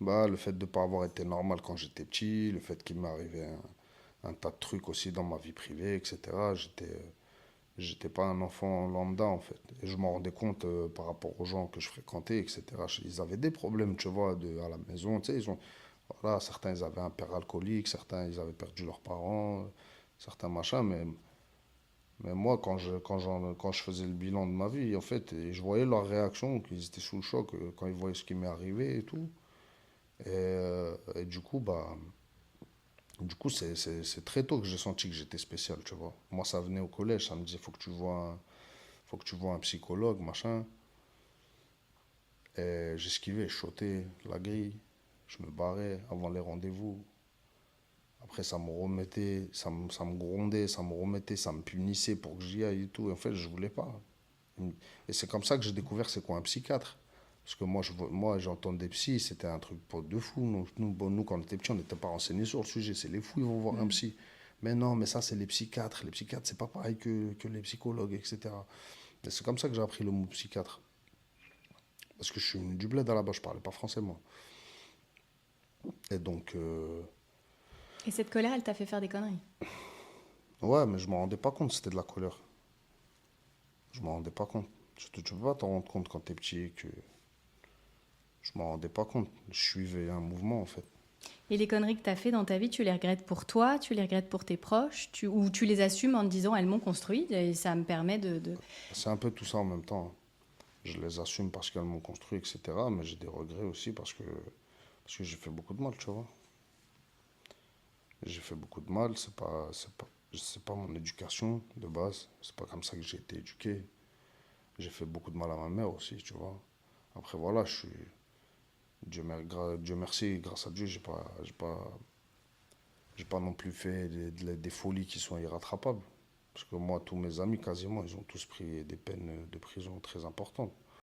Bah, le fait de ne pas avoir été normal quand j'étais petit, le fait qu'il m'est arrivé un tas de trucs aussi dans ma vie privée, etc. J'étais pas un enfant lambda en fait. Et je m'en rendais compte par rapport aux gens que je fréquentais, etc. Ils avaient des problèmes, tu vois, à la maison. Tu sais, voilà, certains ils avaient un père alcoolique, certains ils avaient perdu leurs parents, certains machins. Mais moi, quand je faisais le bilan de ma vie, en fait, et je voyais leur réaction, qu'ils étaient sous le choc quand ils voyaient ce qui m'est arrivé et tout. Et du coup, c'est très tôt que j'ai senti que j'étais spécial, tu vois. Moi, ça venait au collège, ça me disait, faut que tu vois un psychologue, machin. Et j'esquivais, je sautais la grille, je me barrais avant les rendez-vous. Après, ça me grondait, ça me remettait, ça me punissait pour que j'y aille et tout. Et en fait, je voulais pas. Et c'est comme ça que j'ai découvert c'est quoi un psychiatre. Parce que moi j'entendais psy, c'était un truc pour de fou. Nous, quand on était petits, on n'était pas renseignés sur le sujet. C'est les fous, ils vont voir un Mm. psy. Mais non, mais ça, c'est les psychiatres. Les psychiatres, c'est pas pareil que les psychologues, etc. Et c'est comme ça que j'ai appris le mot psychiatre. Parce que je suis venu du bled à la base, je parlais pas français, moi. Et donc, Et cette colère, elle t'a fait faire des conneries. ouais, mais je m'en rendais pas compte, c'était de la colère. Je m'en rendais pas compte. Tu peux pas t'en rendre compte quand t'es petit que je m'en rendais pas compte. Je suivais un mouvement, en fait. Et les conneries que t'as fait dans ta vie, tu les regrettes pour toi, tu les regrettes pour tes proches, ou tu les assumes en te disant elles m'ont construit et ça me permet de... C'est un peu tout ça en même temps, hein. Je les assume parce qu'elles m'ont construit, etc. Mais j'ai des regrets aussi parce que j'ai fait beaucoup de mal, tu vois. J'ai fait beaucoup de mal, c'est pas mon éducation de base. C'est pas comme ça que j'ai été éduqué. J'ai fait beaucoup de mal à ma mère aussi, tu vois. Après, voilà, je suis. Dieu merci, grâce à Dieu, j'ai pas non plus fait des folies qui sont irrattrapables. Parce que moi, tous mes amis, quasiment, ils ont tous pris des peines de prison très importantes.